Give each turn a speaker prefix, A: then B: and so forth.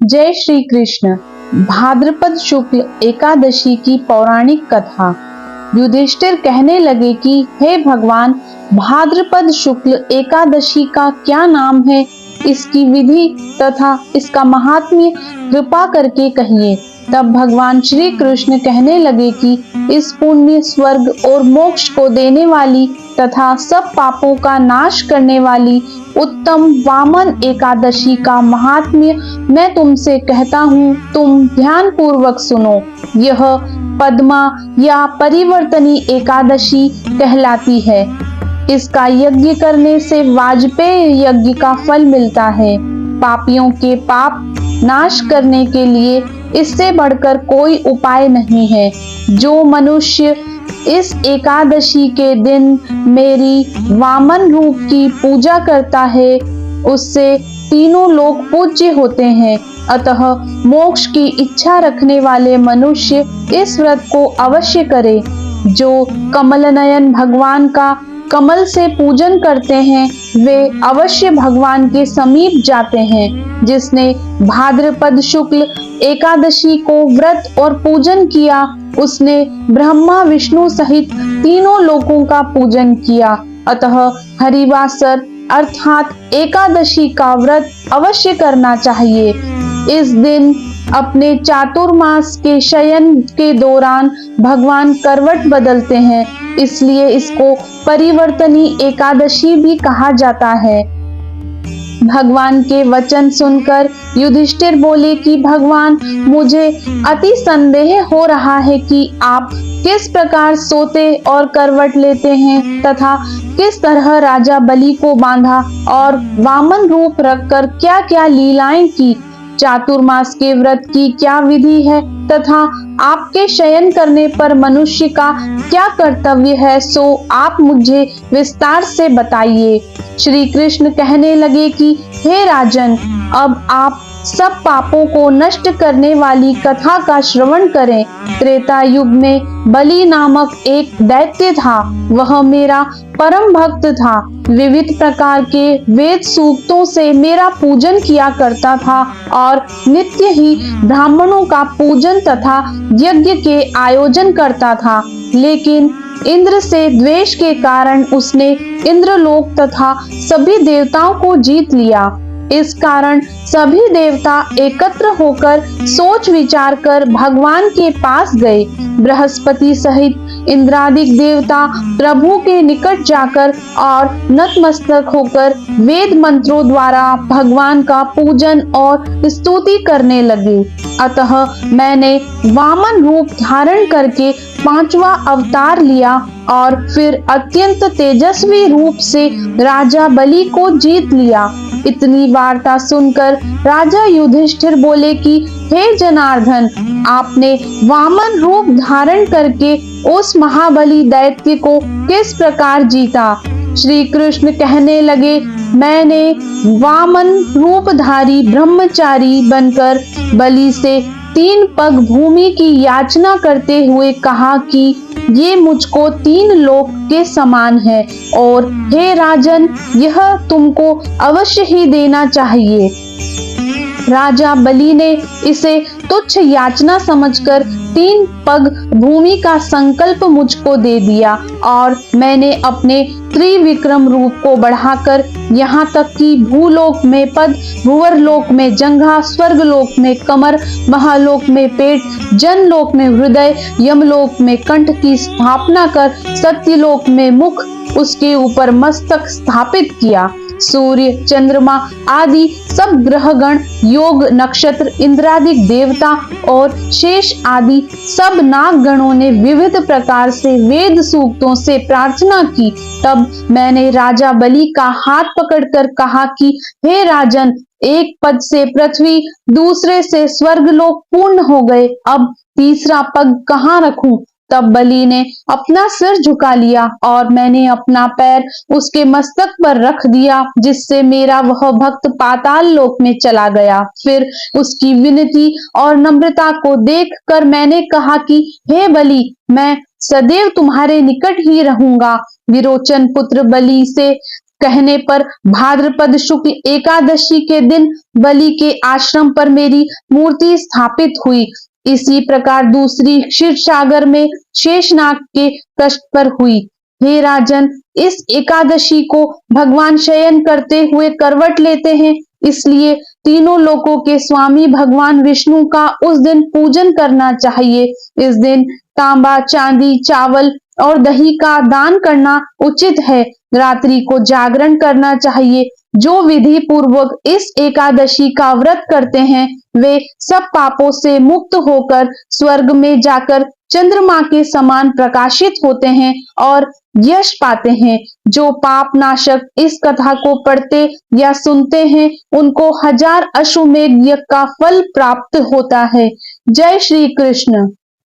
A: जय श्री कृष्ण। भाद्रपद शुक्ल एकादशी की पौराणिक कथा। युधिष्ठिर कहने लगे कि हे भगवान, भाद्रपद शुक्ल एकादशी का क्या नाम है, इसकी विधि तथा इसका महात्म्य कृपा करके कहिए। तब भगवान श्री कृष्ण कहने लगे कि इस पुण्य, स्वर्ग और मोक्ष को देने वाली तथा सब पापों का नाश करने वाली उत्तम वामन एकादशी का महात्म्य मैं तुमसे कहता हूँ, तुम ध्यान पूर्वक सुनो। यह पद्मा या परिवर्तनी एकादशी कहलाती है। इसका यज्ञ करने से वाजपेय यज्ञ का फल मिलता है। पापियों के पाप नाश करने के लिए इससे बढ़कर कोई उपाय नहीं है। जो मनुष्य इस एकादशी के दिन मेरी वामन रूप की पूजा करता है, उससे तीनों लोग पूज्य होते हैं। अतः मोक्ष की इच्छा रखने वाले मनुष्य इस व्रत को अवश्य करे। जो कमल नयन भगवान का कमल से पूजन करते हैं, वे अवश्य भगवान के समीप जाते हैं। जिसने भाद्रपद शुक्ल एकादशी को व्रत और पूजन किया, उसने ब्रह्मा विष्णु सहित तीनों लोकों का पूजन किया। अतः हरिवासर अर्थात एकादशी का व्रत अवश्य करना चाहिए। इस दिन अपने चातुर्मास के शयन के दौरान भगवान करवट बदलते हैं, इसलिए इसको परिवर्तनी एकादशी भी कहा जाता है। भगवान के वचन सुनकर युधिष्ठिर बोले कि भगवान, मुझे अति संदेह हो रहा है कि आप किस प्रकार सोते और करवट लेते हैं तथा किस तरह राजा बलि को बांधा और वामन रूप रखकर क्या क्या लीलाएं की। चातुर्मास के व्रत की क्या विधि है तथा आपके शयन करने पर मनुष्य का क्या कर्तव्य है, सो आप मुझे विस्तार से बताइए। श्री कृष्ण कहने लगे कि हे राजन, अब आप सब पापों को नष्ट करने वाली कथा का श्रवण करें। त्रेता युग में बलि नामक एक दैत्य था। वह मेरा परम भक्त था। विविध प्रकार के वेद सूक्तों से मेरा पूजन किया करता था और नित्य ही ब्राह्मणों का पूजन तथा यज्ञ के आयोजन करता था। लेकिन इंद्र से द्वेष के कारण उसने इंद्रलोक तथा सभी देवताओं को जीत लिया। इस कारण सभी देवता एकत्र होकर सोच विचार कर भगवान के पास गए। बृहस्पति सहित इंद्रादिक देवता प्रभु के निकट जाकर और नतमस्तक होकर वेद मंत्रों द्वारा भगवान का पूजन और स्तुति करने लगे। अतः मैंने वामन रूप धारण करके पांचवा अवतार लिया और फिर अत्यंत तेजस्वी रूप से राजा बलि को जीत लिया। इतनी वार्ता सुनकर राजा युधिष्ठिर बोले कि हे जनार्दन, आपने वामन रूप धारण करके उस महाबली दैत्य को किस प्रकार जीता। श्री कृष्ण कहने लगे, मैंने वामन रूपधारी ब्रह्मचारी बनकर बलि से 3 पग भूमि की याचना करते हुए कहा कि ये मुझको 3 लोक के समान है और हे राजन, यह तुमको अवश्य ही देना चाहिए। राजा बलि ने इसे तुच्छ याचना समझकर 3 पग भूमि का संकल्प मुझको दे दिया और मैंने अपने त्रिविक्रम रूप को बढ़ाकर यहाँ तक कि भूलोक में पद, भुवरलोक में जंघा, स्वर्गलोक में कमर, महालोक में पेट, जनलोक में हृदय, यमलोक में कंठ की स्थापना कर सत्यलोक में मुख, उसके ऊपर मस्तक स्थापित किया। सूर्य, चंद्रमा आदि सब ग्रहगण, योग, नक्षत्र, इंद्रादिक देवता और शेष आदि सब नागगणों ने विविध प्रकार से वेद सूक्तों से प्रार्थना की। तब मैंने राजा बलि का हाथ पकड़कर कहा कि हे राजन, एक पद से पृथ्वी, दूसरे से स्वर्गलोक पूर्ण हो गए, अब तीसरा पग कहाँ रखूं। तब बलि ने अपना सिर झुका लिया और मैंने अपना पैर उसके मस्तक पर रख दिया, जिससे मेरा वह भक्त पाताल लोक में चला गया। फिर उसकी विनती और नम्रता को देखकर मैंने कहा कि हे बलि, मैं सदैव तुम्हारे निकट ही रहूंगा। विरोचन पुत्र बलि से कहने पर भाद्रपद शुक्ल एकादशी के दिन बलि के आश्रम पर मेरी मूर्ति स्थापित हुई। इसी प्रकार दूसरी क्षीर सागर में शेषनाग के कष्ट पर हुई। हे राजन, इस एकादशी को भगवान शयन करते हुए करवट लेते हैं, इसलिए तीनों लोकों के स्वामी भगवान विष्णु का उस दिन पूजन करना चाहिए। इस दिन तांबा, चांदी, चावल और दही का दान करना उचित है। रात्रि को जागरण करना चाहिए। जो विधि पूर्वक इस एकादशी का व्रत करते हैं वे सब पापों से मुक्त होकर स्वर्ग में जाकर चंद्रमा के समान प्रकाशित होते हैं और यश पाते हैं। जो पाप नाशक इस कथा को पढ़ते या सुनते हैं उनको 1000 अश्वमेध यज्ञ का फल प्राप्त होता है। जय श्री कृष्ण।